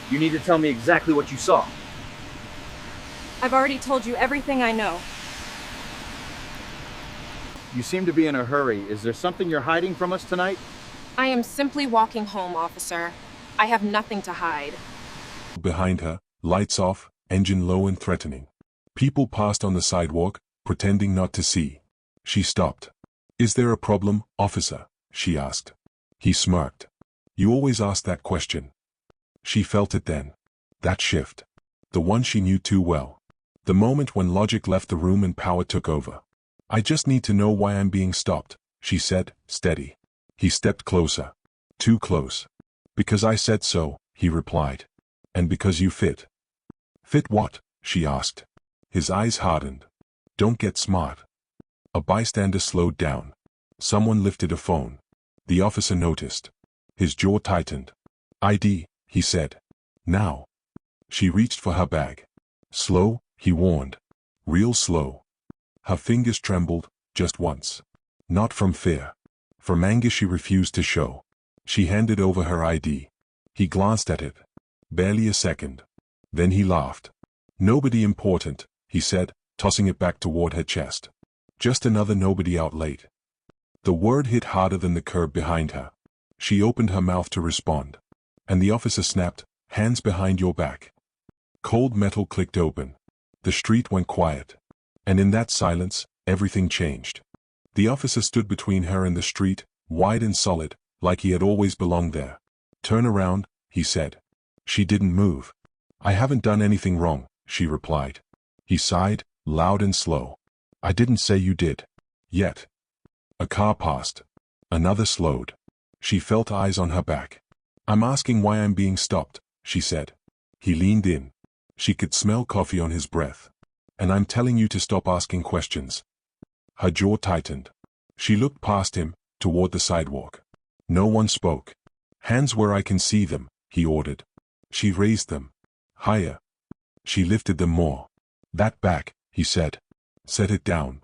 You need to tell me exactly what you saw. I've already told you everything I know. You seem to be in a hurry. Is there something you're hiding from us tonight? I am simply walking home, officer. I have nothing to hide. Behind her, lights off, engine low and threatening. People passed on the sidewalk, pretending not to see. She stopped. "Is there a problem, officer?" she asked. He smirked. "You always ask that question." She felt it then. That shift. The one she knew too well. The moment when logic left the room and power took over. "I just need to know why I'm being stopped," she said, steady. He stepped closer. Too close. "Because I said so," he replied. "And because you fit." "Fit what?" she asked. His eyes hardened. "Don't get smart." A bystander slowed down. Someone lifted a phone. The officer noticed. His jaw tightened. "ID," he said. "Now." She reached for her bag. "Slow," he warned. "Real slow." Her fingers trembled, just once. Not from fear. From anger she refused to show. She handed over her ID. He glanced at it. Barely a second. Then he laughed. "Nobody important," he said, tossing it back toward her chest. "Just another nobody out late." The word hit harder than the curb behind her. She opened her mouth to respond. And the officer snapped, "Hands behind your back." Cold metal clicked open. The street went quiet. And in that silence, everything changed. The officer stood between her and the street, wide and solid, like he had always belonged there. "Turn around," he said. She didn't move. "I haven't done anything wrong," she replied. He sighed, loud and slow. "I didn't say you did. Yet." A car passed. Another slowed. She felt eyes on her back. "I'm asking why I'm being stopped," she said. He leaned in. She could smell coffee on his breath. "And I'm telling you to stop asking questions." Her jaw tightened. She looked past him, toward the sidewalk. No one spoke. "Hands where I can see them," he ordered. She raised them. Higher. She lifted them more. "That back," he said. "Set it down."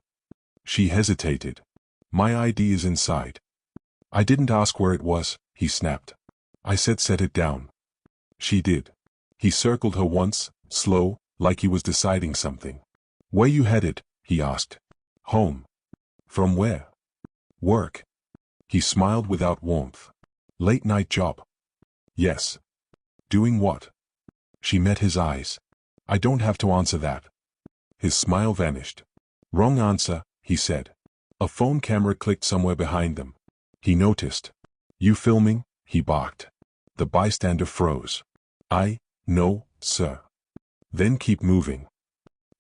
She hesitated. "My ID is inside." "I didn't ask where it was," he snapped. "I said set it down." She did. He circled her once, slow, like he was deciding something. "Where you headed?" he asked. "Home." "From where?" "Work." He smiled without warmth. "Late night job?" "Yes." "Doing what?" She met his eyes. "I don't have to answer that." His smile vanished. "Wrong answer," he said. A phone camera clicked somewhere behind them. He noticed. "You filming?" he barked. The bystander froze. "No, sir." "Then keep moving."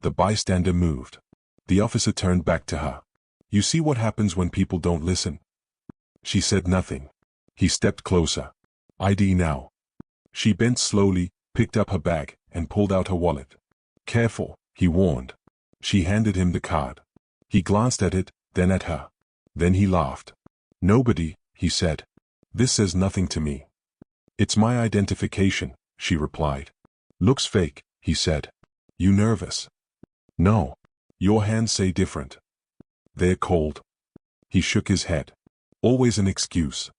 The bystander moved. The officer turned back to her. "You see what happens when people don't listen?" She said nothing. He stepped closer. "ID now." She bent slowly, picked up her bag, and pulled out her wallet. "Careful," he warned. She handed him the card. He glanced at it, then at her. Then he laughed. "Nobody," he said. "This says nothing to me." "It's my identification," she replied. "Looks fake," he said. "You nervous?" "No. Your hands say different." "They're cold." He shook his head. Always an excuse.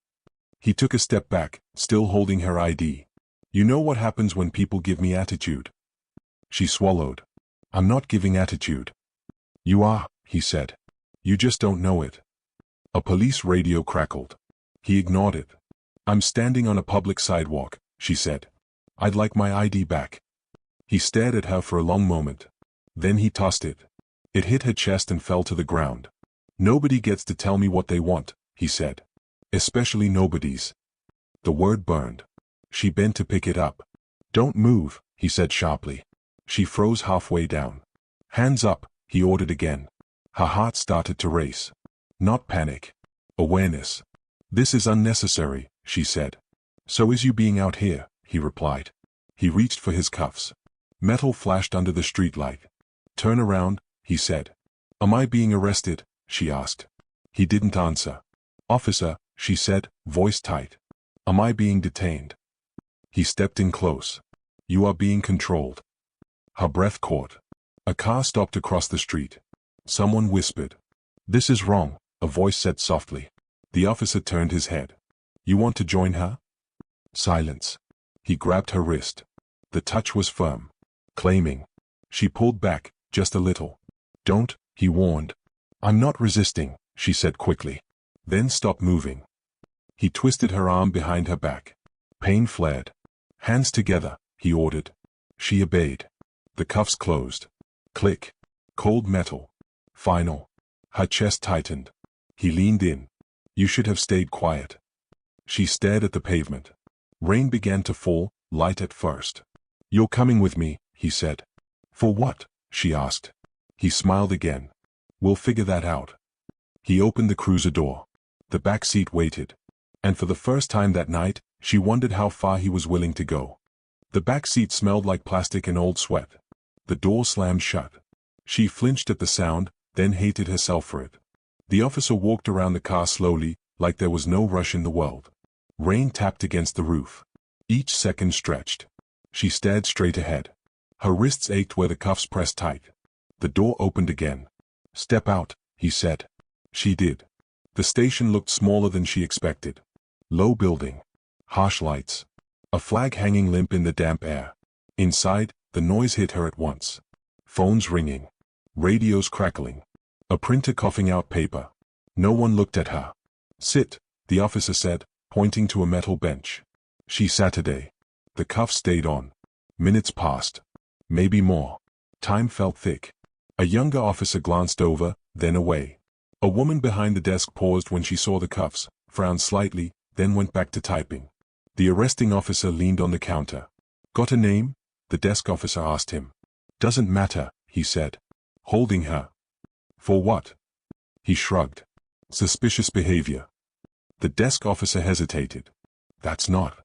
He took a step back, still holding her ID. "You know what happens when people give me attitude?" She swallowed. "I'm not giving attitude." "You are," he said. "You just don't know it." A police radio crackled. He ignored it. "I'm standing on a public sidewalk," she said. "I'd like my ID back." He stared at her for a long moment. Then he tossed it. It hit her chest and fell to the ground. "Nobody gets to tell me what they want," he said. "Especially nobodies." The word burned. She bent to pick it up. "Don't move," he said sharply. She froze halfway down. "Hands up," he ordered again. Her heart started to race. Not panic. Awareness. "This is unnecessary," she said. "So is you being out here," he replied. He reached for his cuffs. Metal flashed under the streetlight. "Turn around," he said. "Am I being arrested?" she asked. He didn't answer. "Officer," she said, voice tight. "Am I being detained?" He stepped in close. "You are being controlled." Her breath caught. A car stopped across the street. Someone whispered. "This is wrong," a voice said softly. The officer turned his head. "You want to join her?" Silence. He grabbed her wrist. The touch was firm. Claiming. She pulled back, just a little. Don't, he warned. I'm not resisting, she said quickly. Then stop moving. He twisted her arm behind her back. Pain flared. Hands together, he ordered. She obeyed. The cuffs closed. Click. Cold metal. Final. Her chest tightened. He leaned in. You should have stayed quiet. She stared at the pavement. Rain began to fall, light at first. You're coming with me, he said. For what? She asked. He smiled again. We'll figure that out. He opened the cruiser door. The back seat waited. And for the first time that night, she wondered how far he was willing to go. The back seat smelled like plastic and old sweat. The door slammed shut. She flinched at the sound, then hated herself for it. The officer walked around the car slowly, like there was no rush in the world. Rain tapped against the roof. Each second stretched. She stared straight ahead. Her wrists ached where the cuffs pressed tight. The door opened again. Step out, he said. She did. The station looked smaller than she expected. Low building. Harsh lights. A flag hanging limp in the damp air. Inside, the noise hit her at once. Phones ringing. Radios crackling. A printer coughing out paper. No one looked at her. Sit, the officer said, pointing to a metal bench. She sat. The cuffs stayed on. Minutes passed. Maybe more. Time felt thick. A younger officer glanced over, then away. A woman behind the desk paused when she saw the cuffs, frowned slightly, then went back to typing. The arresting officer leaned on the counter. Got a name? The desk officer asked him. Doesn't matter, he said. Holding her. For what? He shrugged. Suspicious behavior. The desk officer hesitated. That's not.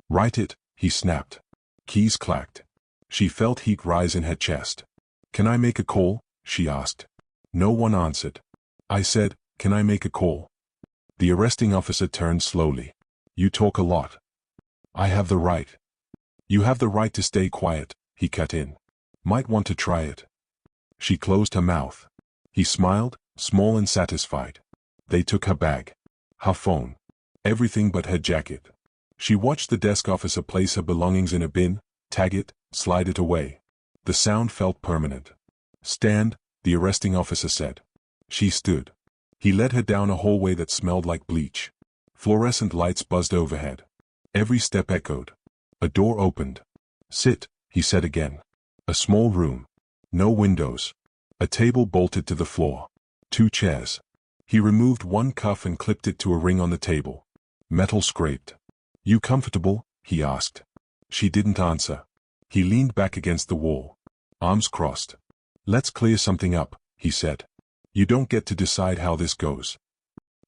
Write it, he snapped. Keys clacked. She felt heat rise in her chest. Can I make a call? She asked. No one answered. I said, can I make a call? The arresting officer turned slowly. You talk a lot. I have the right. You have the right to stay quiet, he cut in. Might want to try it. She closed her mouth. He smiled, small and satisfied. They took her bag. Her phone. Everything but her jacket. She watched the desk officer place her belongings in a bin, tag it, slide it away. The sound felt permanent. Stand, the arresting officer said. She stood. He led her down a hallway that smelled like bleach. Fluorescent lights buzzed overhead. Every step echoed. A door opened. Sit, he said again. A small room. No windows. A table bolted to the floor. 2 chairs. He removed one cuff and clipped it to a ring on the table. Metal scraped. You comfortable? He asked. She didn't answer. He leaned back against the wall. Arms crossed. Let's clear something up, he said. You don't get to decide how this goes.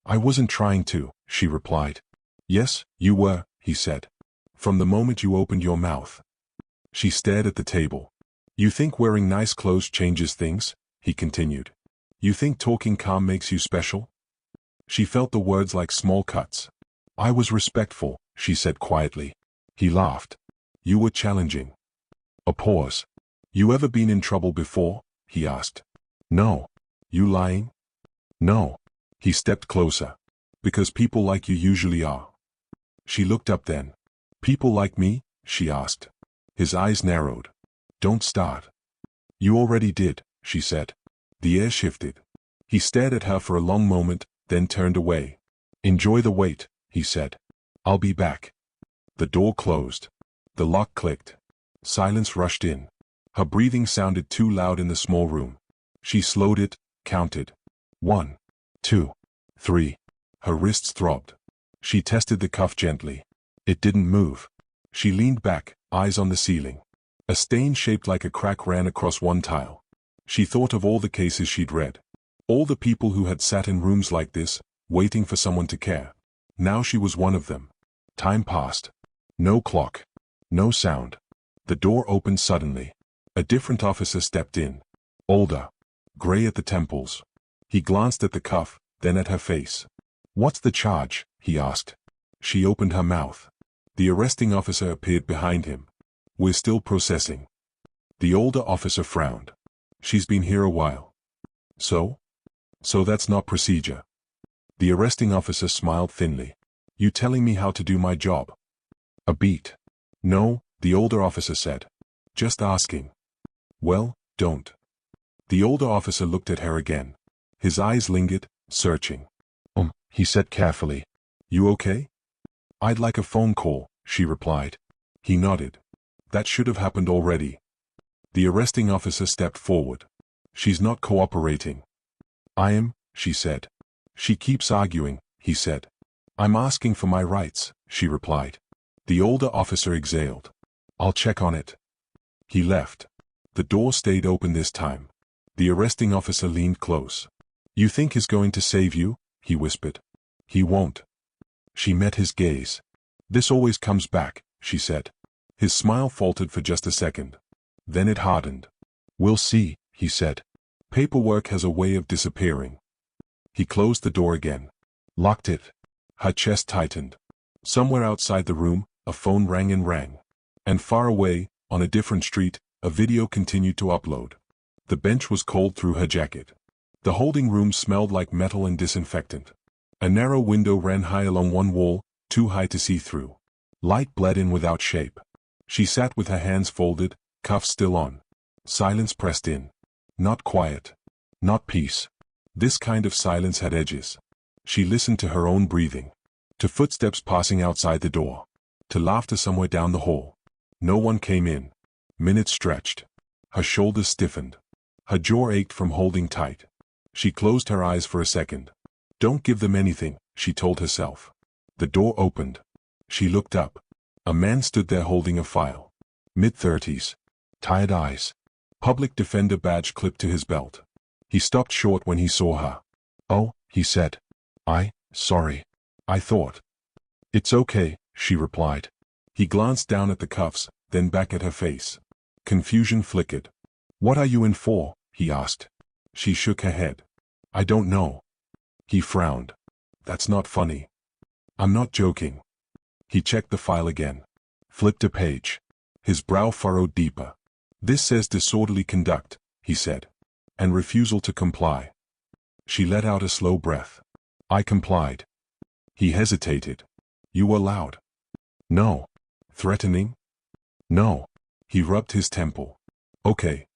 I wasn't trying to, she replied. Yes, you were, he said. From the moment you opened your mouth. She stared at the table. You think wearing nice clothes changes things? He continued. You think talking calm makes you special? She felt the words like small cuts. I was respectful, she said quietly. He laughed. You were challenging. A pause. You ever been in trouble before? He asked. No. You lying? No. He stepped closer. Because people like you usually are. She looked up then. People like me? She asked. His eyes narrowed. Don't start. You already did, she said. The air shifted. He stared at her for a long moment, then turned away. Enjoy the wait, he said. I'll be back. The door closed. The lock clicked. Silence rushed in. Her breathing sounded too loud in the small room. She slowed it, counted. 1, 2, 3. Her wrists throbbed. She tested the cuff gently. It didn't move. She leaned back, eyes on the ceiling. A stain shaped like a crack ran across one tile. She thought of all the cases she'd read. All the people who had sat in rooms like this, waiting for someone to care. Now she was one of them. Time passed. No clock. No sound. The door opened suddenly. A different officer stepped in. Older. Gray at the temples. He glanced at the cuff, then at her face. What's the charge? He asked. She opened her mouth. The arresting officer appeared behind him. We're still processing. The older officer frowned. She's been here a while. So? So that's not procedure. The arresting officer smiled thinly. You telling me how to do my job? A beat. No, the older officer said. Just asking. Well, don't. The older officer looked at her again. His eyes lingered, searching. He said carefully. You okay? I'd like a phone call, she replied. He nodded. That should have happened already. The arresting officer stepped forward. She's not cooperating. I am, she said. She keeps arguing, he said. I'm asking for my rights, she replied. The older officer exhaled. I'll check on it. He left. The door stayed open this time. The arresting officer leaned close. You think he's going to save you? He whispered. He won't. She met his gaze. This always comes back, she said. His smile faltered for just a second. Then it hardened. We'll see, he said. Paperwork has a way of disappearing. He closed the door again. Locked it. Her chest tightened. Somewhere outside the room, a phone rang and rang. And far away, on a different street, a video continued to upload. The bench was cold through her jacket. The holding room smelled like metal and disinfectant. A narrow window ran high along one wall, too high to see through. Light bled in without shape. She sat with her hands folded, cuffs still on. Silence pressed in. Not quiet. Not peace. This kind of silence had edges. She listened to her own breathing. To footsteps passing outside the door. To laughter somewhere down the hall. No one came in. Minutes stretched. Her shoulders stiffened. Her jaw ached from holding tight. She closed her eyes for a second. Don't give them anything, she told herself. The door opened. She looked up. A man stood there holding a file. Mid-30s. Tired eyes. Public defender badge clipped to his belt. He stopped short when he saw her. Oh, he said. Sorry. I thought. It's okay, she replied. He glanced down at the cuffs, then back at her face. Confusion flickered. What are you in for? He asked. She shook her head. I don't know. He frowned. That's not funny. I'm not joking. He checked the file again. Flipped a page. His brow furrowed deeper. This says disorderly conduct, he said. And refusal to comply. She let out a slow breath. I complied. He hesitated. You were loud. No. Threatening? No. He rubbed his temple. Okay.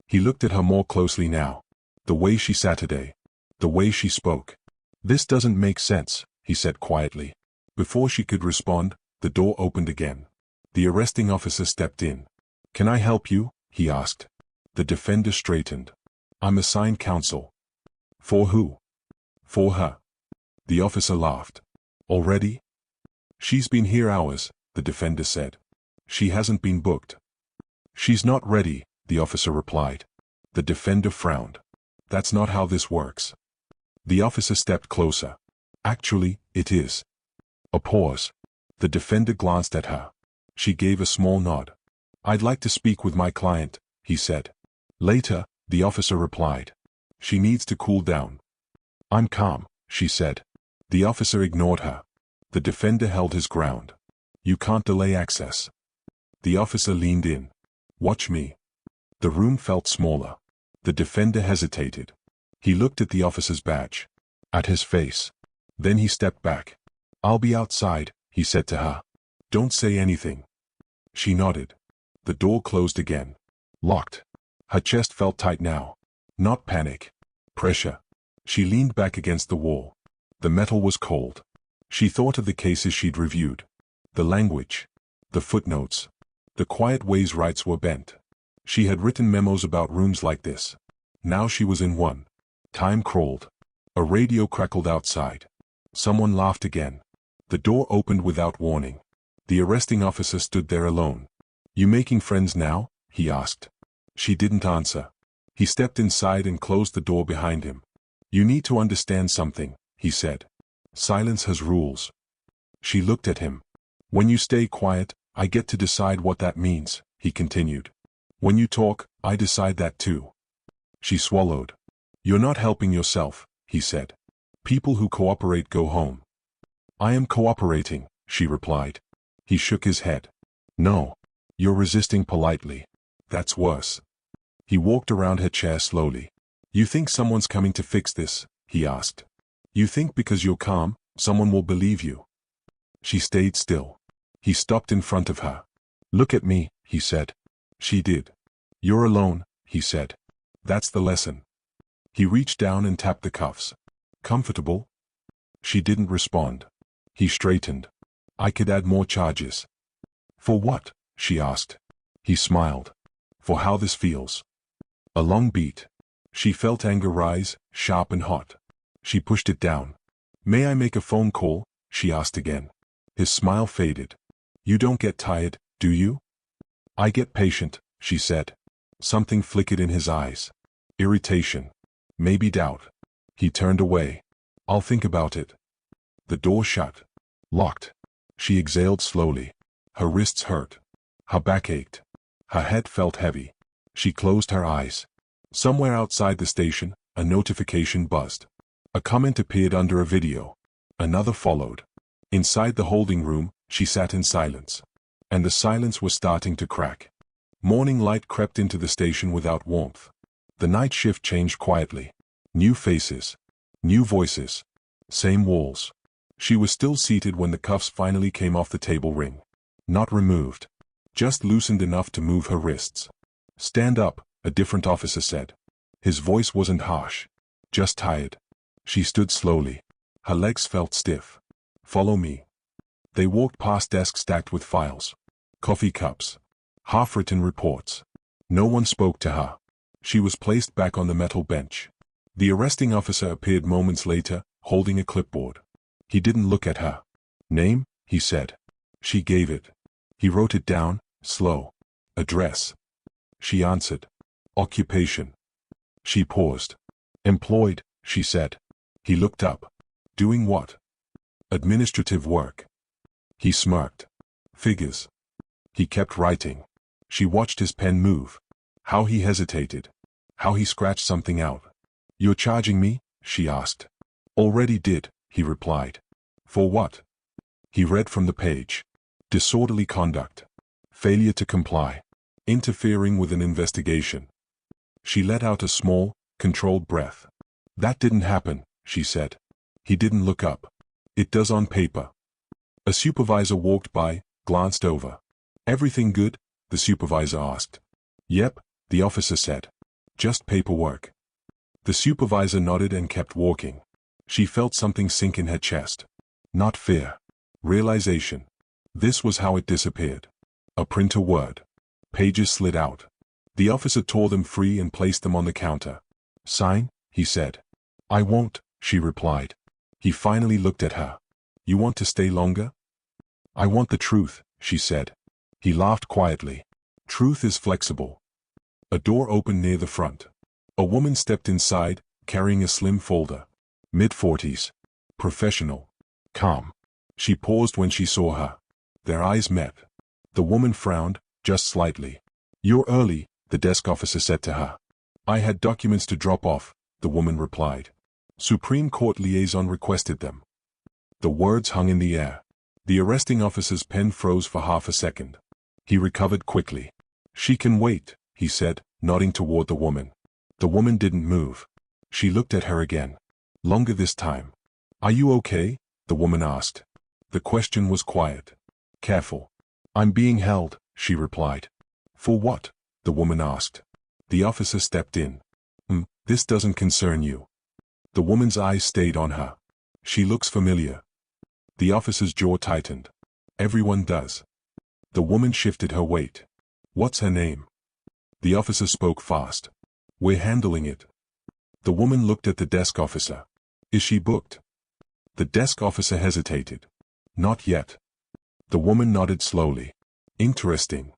He looked at her more closely now. The way she sat today. The way she spoke. This doesn't make sense, he said quietly. Before she could respond, the door opened again. The arresting officer stepped in. Can I help you? He asked. The defender straightened. I'm assigned counsel. For who? For her. The officer laughed. Already? She's been here hours, the defender said. She hasn't been booked. She's not ready, the officer replied. The defender frowned. That's not how this works. The officer stepped closer. Actually, it is. A pause. The defender glanced at her. She gave a small nod. I'd like to speak with my client, he said. Later, the officer replied. She needs to cool down. I'm calm, she said. The officer ignored her. The defender held his ground. You can't delay access. The officer leaned in. Watch me. The room felt smaller. The defender hesitated. He looked at the officer's badge. At his face. Then he stepped back. I'll be outside, he said to her. Don't say anything. She nodded. The door closed again. Locked. Her chest felt tight now. Not panic. Pressure. She leaned back against the wall. The metal was cold. She thought of the cases she'd reviewed. The language. The footnotes. The quiet ways rights were bent. She had written memos about rooms like this. Now she was in one. Time crawled. A radio crackled outside. Someone laughed again. The door opened without warning. The arresting officer stood there alone. You making friends now? He asked. She didn't answer. He stepped inside and closed the door behind him. You need to understand something, he said. Silence has rules. She looked at him. When you stay quiet, I get to decide what that means, he continued. When you talk, I decide that too. She swallowed. You're not helping yourself, he said. People who cooperate go home. I am cooperating, she replied. He shook his head. No. You're resisting politely. That's worse. He walked around her chair slowly. You think someone's coming to fix this? He asked. You think because you're calm, someone will believe you? She stayed still. He stopped in front of her. Look at me, he said. She did. You're alone, he said. That's the lesson. He reached down and tapped the cuffs. Comfortable? She didn't respond. He straightened. I could add more charges. For what? She asked. He smiled. For how this feels. A long beat. She felt anger rise, sharp and hot. She pushed it down. May I make a phone call? She asked again. His smile faded. You don't get tired, do you? I get patient, she said. Something flickered in his eyes. Irritation. Maybe doubt. He turned away. I'll think about it. The door shut. Locked. She exhaled slowly. Her wrists hurt. Her back ached. Her head felt heavy. She closed her eyes. Somewhere outside the station, a notification buzzed. A comment appeared under a video. Another followed. Inside the holding room, she sat in silence. And the silence was starting to crack. Morning light crept into the station without warmth. The night shift changed quietly. New faces. New voices. Same walls. She was still seated when the cuffs finally came off the table ring. Not removed. Just loosened enough to move her wrists. Stand up, a different officer said. His voice wasn't harsh. Just tired. She stood slowly. Her legs felt stiff. Follow me. They walked past desks stacked with files. Coffee cups. Half-written reports. No one spoke to her. She was placed back on the metal bench. The arresting officer appeared moments later, holding a clipboard. He didn't look at her. Name? He said. She gave it. He wrote it down, slow. Address. She answered. Occupation. She paused. Employed, she said. He looked up. Doing what? Administrative work. He smirked. Figures. He kept writing. She watched his pen move. How he hesitated. How he scratched something out. You're charging me? She asked. Already did, he replied. For what? He read from the page. Disorderly conduct. Failure to comply. Interfering with an investigation. She let out a small, controlled breath. That didn't happen, she said. He didn't look up. It does on paper. A supervisor walked by, glanced over. Everything good? The supervisor asked. Yep, the officer said. Just paperwork. The supervisor nodded and kept walking. She felt something sink in her chest. Not fear. Realization. This was how it disappeared. A printer word. Pages slid out. The officer tore them free and placed them on the counter. Sign, he said. I won't, she replied. He finally looked at her. You want to stay longer? I want the truth, she said. He laughed quietly. Truth is flexible. A door opened near the front. A woman stepped inside, carrying a slim folder. Mid-40s. Professional. Calm. She paused when she saw her. Their eyes met. The woman frowned, just slightly. You're early, the desk officer said to her. I had documents to drop off, the woman replied. Supreme Court liaison requested them. The words hung in the air. The arresting officer's pen froze for half a second. He recovered quickly. She can wait, he said, nodding toward the woman. The woman didn't move. She looked at her again. Longer this time. Are you okay? The woman asked. The question was quiet. Careful. I'm being held, she replied. For what? The woman asked. The officer stepped in. This doesn't concern you. The woman's eyes stayed on her. She looks familiar. The officer's jaw tightened. Everyone does. The woman shifted her weight. What's her name? The officer spoke fast. We're handling it. The woman looked at the desk officer. Is she booked? The desk officer hesitated. Not yet. The woman nodded slowly. Interesting.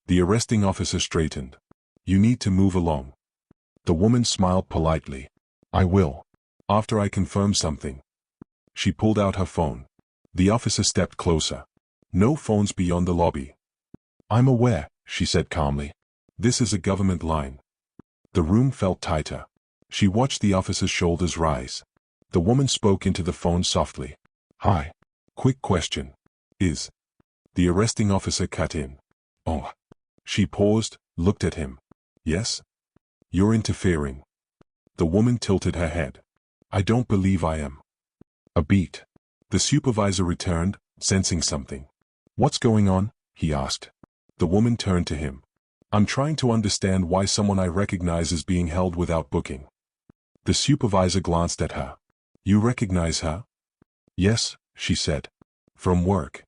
The arresting officer straightened. You need to move along. The woman smiled politely. I will. After I confirm something. She pulled out her phone. The officer stepped closer. No phones beyond the lobby. I'm aware, she said calmly. This is a government line. The room felt tighter. She watched the officer's shoulders rise. The woman spoke into the phone softly. Hi. Quick question. Is. The arresting officer cut in. Oh. She paused, looked at him. Yes? You're interfering. The woman tilted her head. I don't believe I am. A beat. The supervisor returned, sensing something. What's going on? He asked. The woman turned to him. I'm trying to understand why someone I recognize is being held without booking. The supervisor glanced at her. You recognize her? Yes, she said. From work.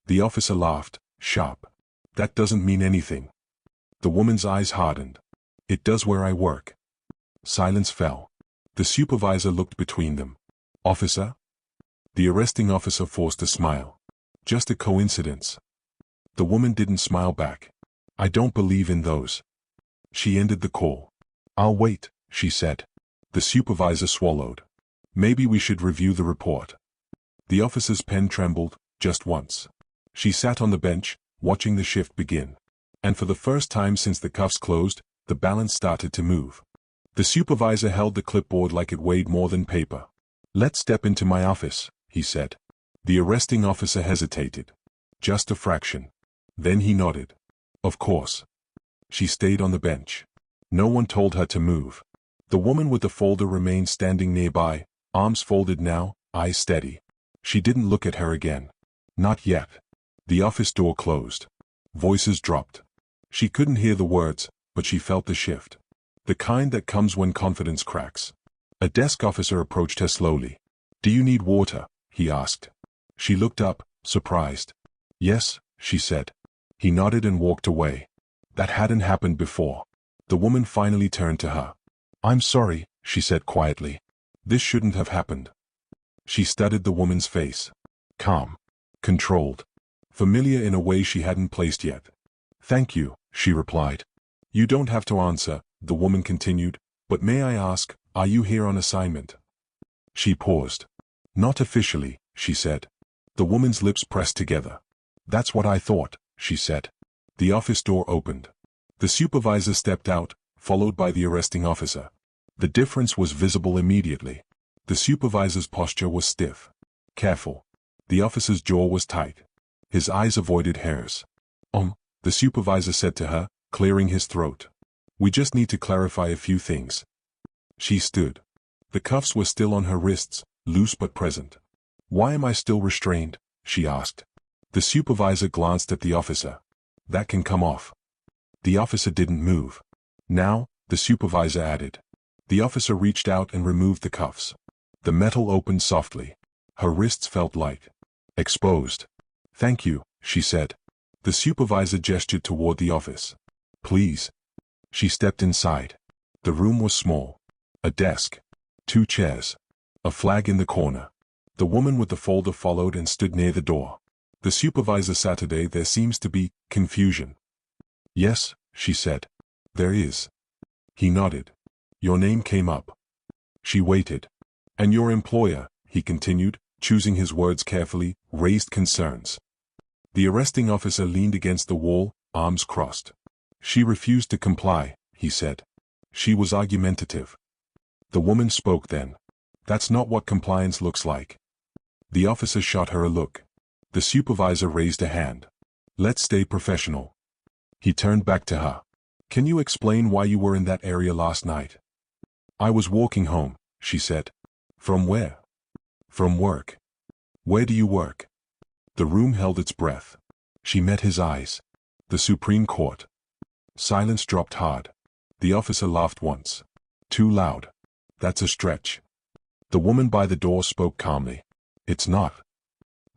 The officer laughed, sharp. That doesn't mean anything. The woman's eyes hardened. It does where I work. Silence fell. The supervisor looked between them. Officer? The arresting officer forced a smile. Just a coincidence. The woman didn't smile back. I don't believe in those. She ended the call. I'll wait, she said. The supervisor swallowed. Maybe we should review the report. The officer's pen trembled, just once. She sat on the bench, watching the shift begin. And for the first time since the cuffs closed, the balance started to move. The supervisor held the clipboard like it weighed more than paper. Let's step into my office, he said. The arresting officer hesitated. Just a fraction. Then he nodded. Of course. She stayed on the bench. No one told her to move. The woman with the folder remained standing nearby, arms folded now, eyes steady. She didn't look at her again. Not yet. The office door closed. Voices dropped. She couldn't hear the words, but she felt the shift. The kind that comes when confidence cracks. A desk officer approached her slowly. Do you need water? He asked. She looked up, surprised. Yes, she said. He nodded and walked away. That hadn't happened before. The woman finally turned to her. I'm sorry, she said quietly. This shouldn't have happened. She studied the woman's face. Calm. Controlled. Familiar in a way she hadn't placed yet. Thank you, she replied. You don't have to answer, the woman continued, but may I ask, are you here on assignment? She paused. Not officially, she said. The woman's lips pressed together. That's what I thought, she said. The office door opened. The supervisor stepped out, followed by the arresting officer. The difference was visible immediately. The supervisor's posture was stiff. Careful. The officer's jaw was tight. His eyes avoided hers. The supervisor said to her, clearing his throat. We just need to clarify a few things. She stood. The cuffs were still on her wrists, loose but present. Why am I still restrained? She asked. The supervisor glanced at the officer. That can come off. The officer didn't move. Now, the supervisor added. The officer reached out and removed the cuffs. The metal opened softly. Her wrists felt light. Exposed. Thank you, she said. The supervisor gestured toward the office. Please. She stepped inside. The room was small. A desk. 2 chairs. A flag in the corner. The woman with the folder followed and stood near the door. The supervisor Saturday, there seems to be confusion. Yes, she said. There is. He nodded. Your name came up. She waited. And your employer, he continued, choosing his words carefully, raised concerns. The arresting officer leaned against the wall, arms crossed. She refused to comply, he said. She was argumentative. The woman spoke then. That's not what compliance looks like. The officer shot her a look. The supervisor raised a hand. Let's stay professional. He turned back to her. Can you explain why you were in that area last night? I was walking home, she said. From where? From work. Where do you work? The room held its breath. She met his eyes. The Supreme Court. Silence dropped hard. The officer laughed once. Too loud. That's a stretch. The woman by the door spoke calmly. It's not.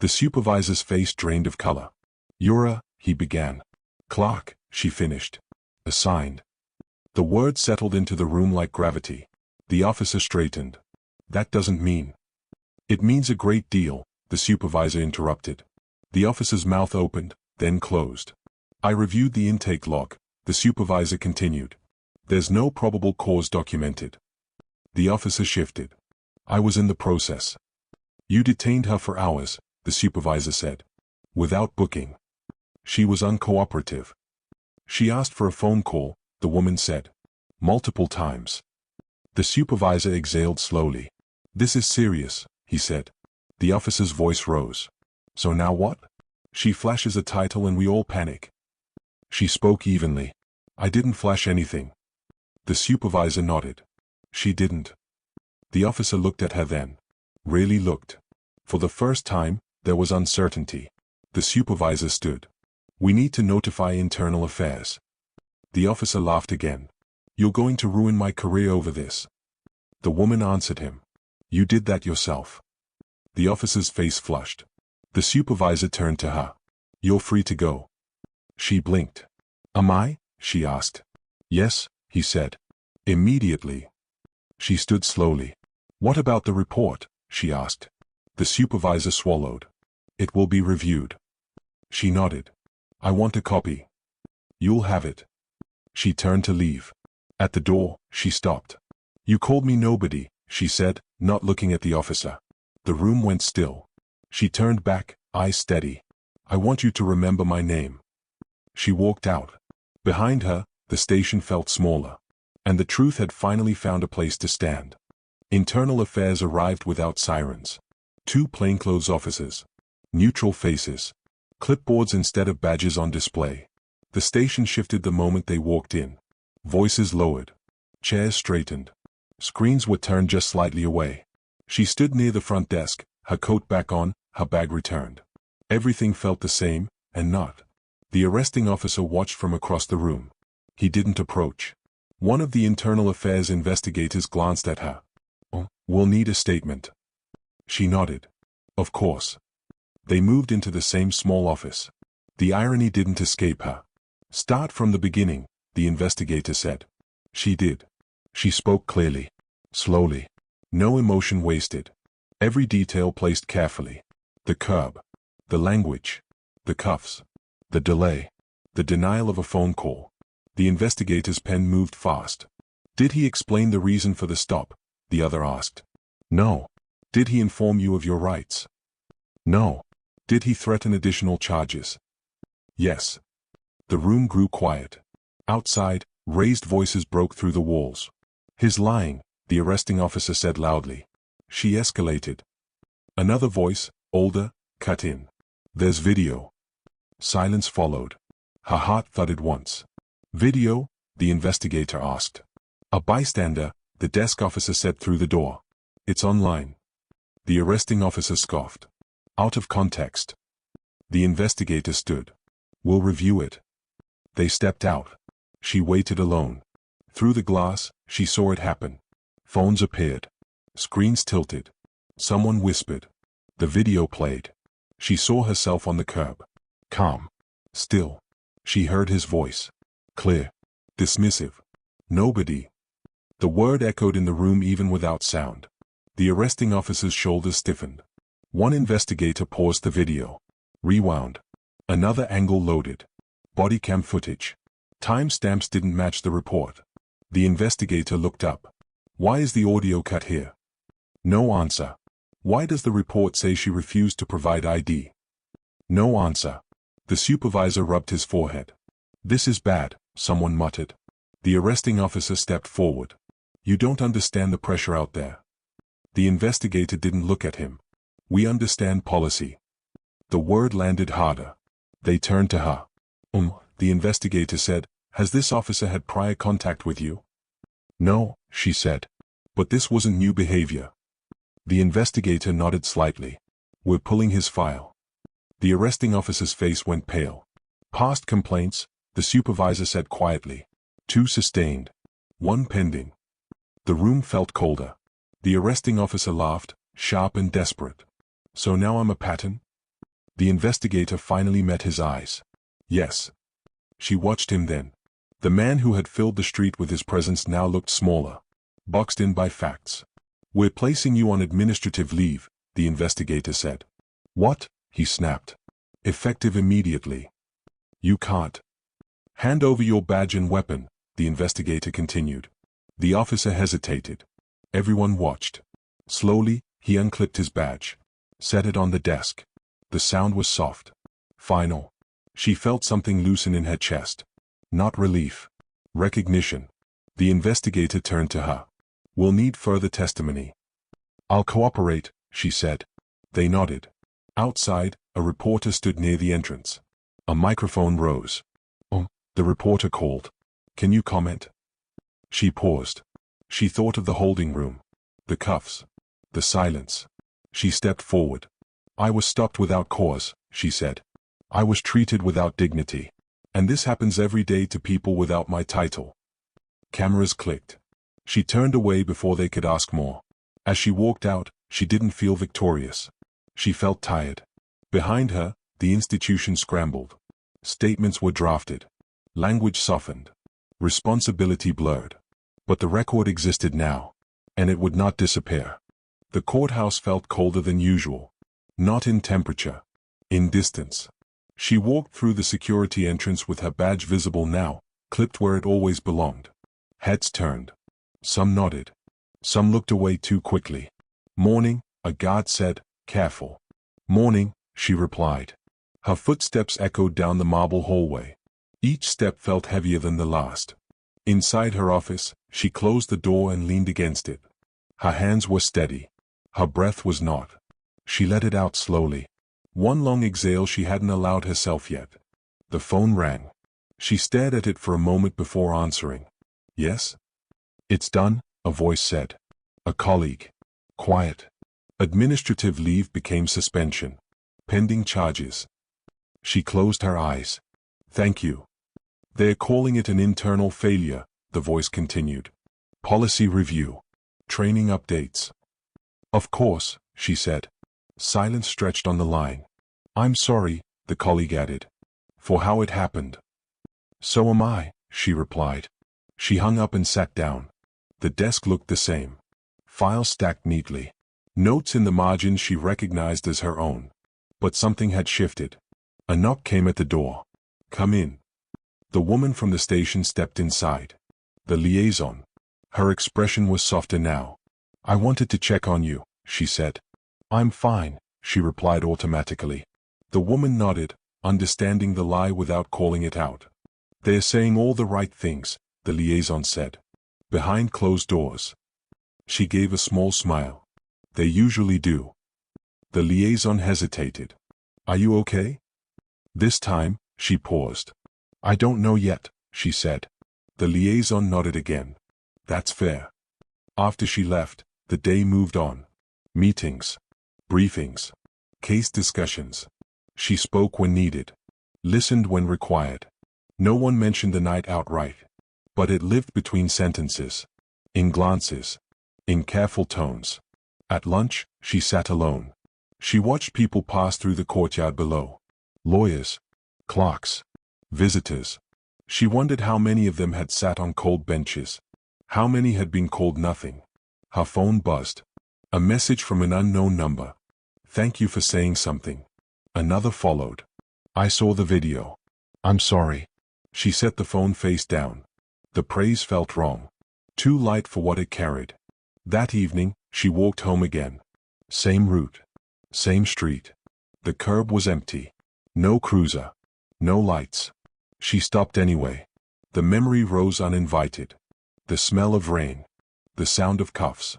The supervisor's face drained of color. You're he began. Clerk, she finished. Assigned. The word settled into the room like gravity. The officer straightened. That doesn't mean. It means a great deal, the supervisor interrupted. The officer's mouth opened, then closed. I reviewed the intake log, the supervisor continued. There's no probable cause documented. The officer shifted. I was in the process. You detained her for hours, the supervisor said. Without booking. She was uncooperative. She asked for a phone call, the woman said. Multiple times. The supervisor exhaled slowly. This is serious, he said. The officer's voice rose. So now what? She flashes a title and we all panic. She spoke evenly. I didn't flash anything. The supervisor nodded. She didn't. The officer looked at her then. Really looked. For the first time, there was uncertainty. The supervisor stood. We need to notify internal affairs. The officer laughed again. You're going to ruin my career over this. The woman answered him. You did that yourself. The officer's face flushed. The supervisor turned to her. You're free to go. She blinked. Am I? She asked. Yes, he said. Immediately. She stood slowly. What about the report? She asked. The supervisor swallowed. It will be reviewed. She nodded. I want a copy. You'll have it. She turned to leave. At the door, she stopped. You called me nobody, she said, not looking at the officer. The room went still. She turned back, eyes steady. I want you to remember my name. She walked out. Behind her, the station felt smaller. And the truth had finally found a place to stand. Internal affairs arrived without sirens. 2 plainclothes officers. Neutral faces. Clipboards instead of badges on display. The station shifted the moment they walked in. Voices lowered. Chairs straightened. Screens were turned just slightly away. She stood near the front desk, her coat back on, her bag returned. Everything felt the same, and not. The arresting officer watched from across the room. He didn't approach. One of the internal affairs investigators glanced at her. Oh, we'll need a statement. She nodded. Of course. They moved into the same small office. The irony didn't escape her. Start from the beginning, the investigator said. She did. She spoke clearly. Slowly. No emotion wasted. Every detail placed carefully. The curb. The language. The cuffs. The delay. The denial of a phone call. The investigator's pen moved fast. Did he explain the reason for the stop? The other asked. No. Did he inform you of your rights? No. Did he threaten additional charges? Yes. The room grew quiet. Outside, raised voices broke through the walls. His lying, the arresting officer said loudly. She escalated. Another voice, older, cut in. There's video. Silence followed. Her heart thudded once. Video? The investigator asked. A bystander, the desk officer said through the door. It's online. The arresting officer scoffed. Out of context. The investigator stood. We'll review it. They stepped out. She waited alone. Through the glass, she saw it happen. Phones appeared. Screens tilted. Someone whispered. The video played. She saw herself on the curb. Calm. Still. She heard his voice. Clear. Dismissive. Nobody. The word echoed in the room even without sound. The arresting officer's shoulders stiffened. One investigator paused the video. Rewound. Another angle loaded. Body cam footage. Timestamps didn't match the report. The investigator looked up. Why is the audio cut here? No answer. Why does the report say she refused to provide ID? No answer. The supervisor rubbed his forehead. This is bad, someone muttered. The arresting officer stepped forward. You don't understand the pressure out there. The investigator didn't look at him. We understand policy. The word landed harder. They turned to her. The investigator said, has this officer had prior contact with you? No, she said. But this wasn't new behavior. The investigator nodded slightly. We're pulling his file. The arresting officer's face went pale. Past complaints, the supervisor said quietly. 2 sustained. 1 pending. The room felt colder. The arresting officer laughed, sharp and desperate. So now I'm a pattern? The investigator finally met his eyes. Yes. She watched him then. The man who had filled the street with his presence now looked smaller. Boxed in by facts. We're placing you on administrative leave, the investigator said. What? He snapped. Effective immediately. You can't. Hand over your badge and weapon, the investigator continued. The officer hesitated. Everyone watched. Slowly, he unclipped his badge. Set it on the desk. The sound was soft. Final. She felt something loosen in her chest. Not relief. Recognition. The investigator turned to her. We'll need further testimony. I'll cooperate, she said. They nodded. Outside, a reporter stood near the entrance. A microphone rose. The reporter called. Can you comment? She paused. She thought of the holding room. The cuffs. The silence. She stepped forward. I was stopped without cause, she said. I was treated without dignity. And this happens every day to people without my title. Cameras clicked. She turned away before they could ask more. As she walked out, she didn't feel victorious. She felt tired. Behind her, the institution scrambled. Statements were drafted. Language softened. Responsibility blurred. But the record existed now. And it would not disappear. The courthouse felt colder than usual. Not in temperature. In distance. She walked through the security entrance with her badge visible now, clipped where it always belonged. Heads turned. Some nodded. Some looked away too quickly. "Morning," a guard said, "Careful." "Morning," she replied. Her footsteps echoed down the marble hallway. Each step felt heavier than the last. Inside her office, she closed the door and leaned against it. Her hands were steady. Her breath was not. She let it out slowly. One long exhale she hadn't allowed herself yet. The phone rang. She stared at it for a moment before answering. "Yes?" "It's done," a voice said. A colleague. Quiet. Administrative leave became suspension. Pending charges. She closed her eyes. "Thank you." "They're calling it an internal failure," the voice continued. "Policy review. Training updates." "Of course," she said. Silence stretched on the line. "I'm sorry," the colleague added, "for how it happened." "So am I," she replied. She hung up and sat down. The desk looked the same. Files stacked neatly. Notes in the margins she recognized as her own. But something had shifted. A knock came at the door. "Come in." The woman from the station stepped inside. The liaison. Her expression was softer now. "I wanted to check on you," she said. "I'm fine," she replied automatically. The woman nodded, understanding the lie without calling it out. "They're saying all the right things," the liaison said. "Behind closed doors." She gave a small smile. "They usually do." The liaison hesitated. "Are you okay?" This time, she paused. "I don't know yet," she said. The liaison nodded again. "That's fair." After she left, the day moved on. Meetings. Briefings. Case discussions. She spoke when needed. Listened when required. No one mentioned the night outright. But it lived between sentences. In glances. In careful tones. At lunch, she sat alone. She watched people pass through the courtyard below. Lawyers. Clerks. Visitors. She wondered how many of them had sat on cold benches. How many had been called nothing. Her phone buzzed. A message from an unknown number. "Thank you for saying something." Another followed. "I saw the video. I'm sorry." She set the phone face down. The praise felt wrong. Too light for what it carried. That evening, she walked home again. Same route. Same street. The curb was empty. No cruiser. No lights. She stopped anyway. The memory rose uninvited. The smell of rain. The sound of cuffs.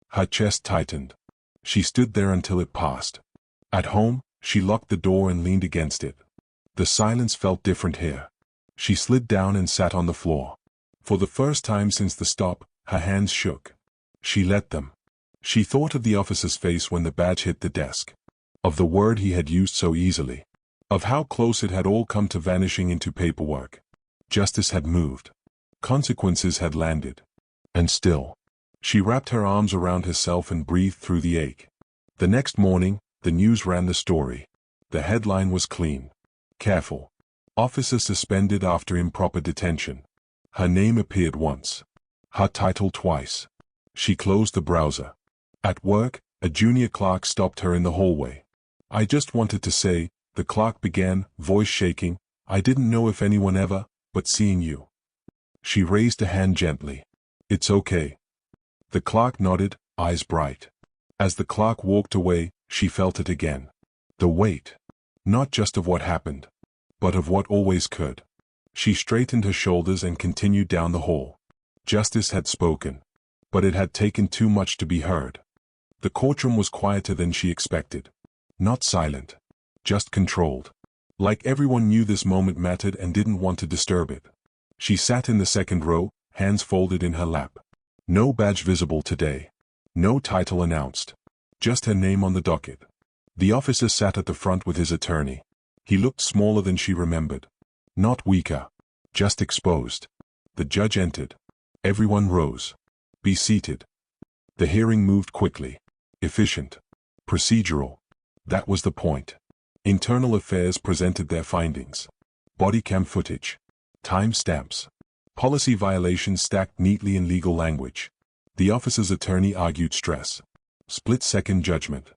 Her chest tightened. She stood there until it passed. At home, she locked the door and leaned against it. The silence felt different here. She slid down and sat on the floor. For the first time since the stop, her hands shook. She let them. She thought of the officer's face when the badge hit the desk. Of the word he had used so easily. Of how close it had all come to vanishing into paperwork. Justice had moved. Consequences had landed. And still. She wrapped her arms around herself and breathed through the ache. The next morning, the news ran the story. The headline was clean. Careful. Officer suspended after improper detention. Her name appeared once. Her title twice. She closed the browser. At work, a junior clerk stopped her in the hallway. "I just wanted to say," the clerk began, voice shaking, "I didn't know if anyone ever, but seeing you." She raised a hand gently. "It's okay." The clerk nodded, eyes bright. As the clerk walked away, she felt it again. The weight. Not just of what happened, but of what always could. She straightened her shoulders and continued down the hall. Justice had spoken. But it had taken too much to be heard. The courtroom was quieter than she expected. Not silent. Just controlled. Like everyone knew this moment mattered and didn't want to disturb it. She sat in the second row, hands folded in her lap. No badge visible today. No title announced. Just her name on the docket. The officer sat at the front with his attorney. He looked smaller than she remembered. Not weaker. Just exposed. The judge entered. Everyone rose. Be seated. The hearing moved quickly. Efficient. Procedural. That was the point. Internal Affairs presented their findings. Body cam footage. Time stamps. Policy violations stacked neatly in legal language. The officer's attorney argued stress. Split-second judgment.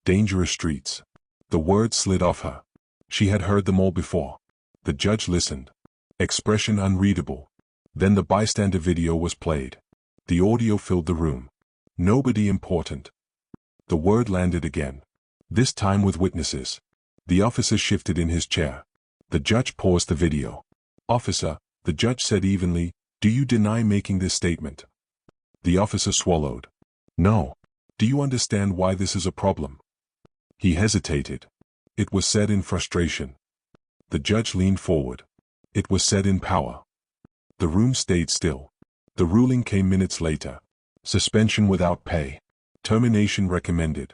Dangerous streets. The words slid off her. She had heard them all before. The judge listened. Expression unreadable. Then the bystander video was played. The audio filled the room. Nobody important. The word landed again. This time with witnesses. The officer shifted in his chair. The judge paused the video. Officer, the judge said evenly, do you deny making this statement? The officer swallowed. No. Do you understand why this is a problem? He hesitated. It was said in frustration. The judge leaned forward. It was said in power. The room stayed still. The ruling came minutes later. Suspension without pay. Termination recommended.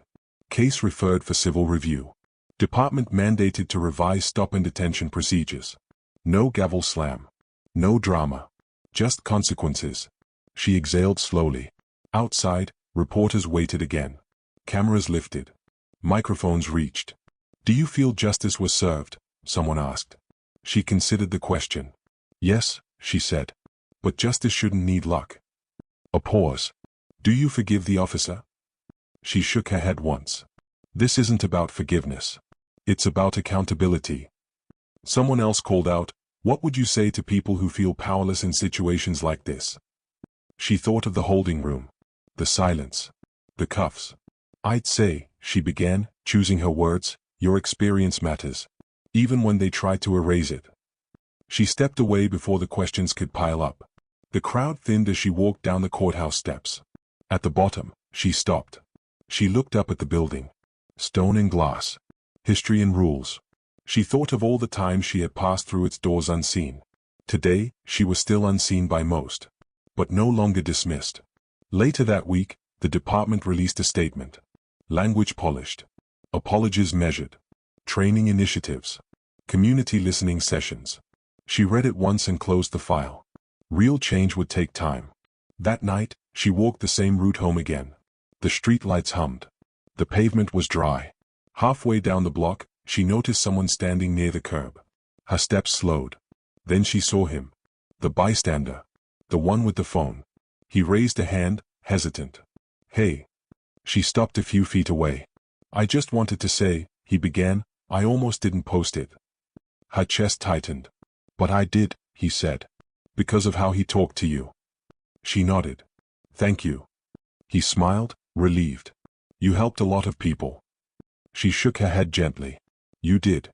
Case referred for civil review. Department mandated to revise stop and detention procedures. No gavel slam. No drama. Just consequences. She exhaled slowly. Outside, reporters waited again. Cameras lifted. Microphones reached. Do you feel justice was served? Someone asked. She considered the question. Yes, she said. But justice shouldn't need luck. A pause. Do you forgive the officer? She shook her head once. This isn't about forgiveness. It's about accountability. Someone else called out, what would you say to people who feel powerless in situations like this? She thought of the holding room. The silence. The cuffs. I'd say, she began, choosing her words, your experience matters. Even when they tried to erase it. She stepped away before the questions could pile up. The crowd thinned as she walked down the courthouse steps. At the bottom, she stopped. She looked up at the building. Stone and glass. History and rules. She thought of all the times she had passed through its doors unseen. Today, she was still unseen by most. But no longer dismissed. Later that week, the department released a statement. Language polished. Apologies measured. Training initiatives. Community listening sessions. She read it once and closed the file. Real change would take time. That night, she walked the same route home again. The streetlights hummed. The pavement was dry. Halfway down the block, she noticed someone standing near the curb. Her steps slowed. Then she saw him. The bystander. The one with the phone. He raised a hand, hesitant. Hey. She stopped a few feet away. I just wanted to say, he began, I almost didn't post it. Her chest tightened. But I did, he said. Because of how he talked to you. She nodded. Thank you. He smiled, relieved. You helped a lot of people. She shook her head gently. You did.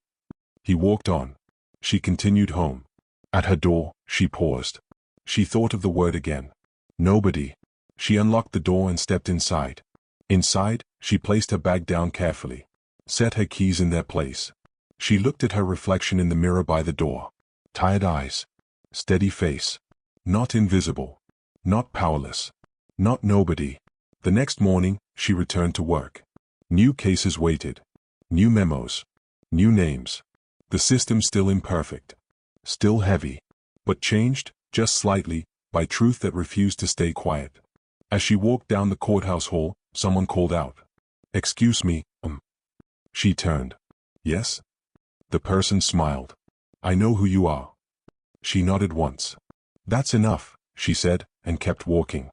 He walked on. She continued home. At her door, she paused. She thought of the word again. Nobody. She unlocked the door and stepped inside. Inside, she placed her bag down carefully. Set her keys in their place. She looked at her reflection in the mirror by the door. Tired eyes. Steady face. Not invisible. Not powerless. Not nobody. The next morning, she returned to work. New cases waited. New memos. New names. The system still imperfect. Still heavy. But changed, just slightly, by truth that refused to stay quiet. As she walked down the courthouse hall, someone called out. Excuse me, She turned. Yes? The person smiled. I know who you are. She nodded once. That's enough, she said, and kept walking.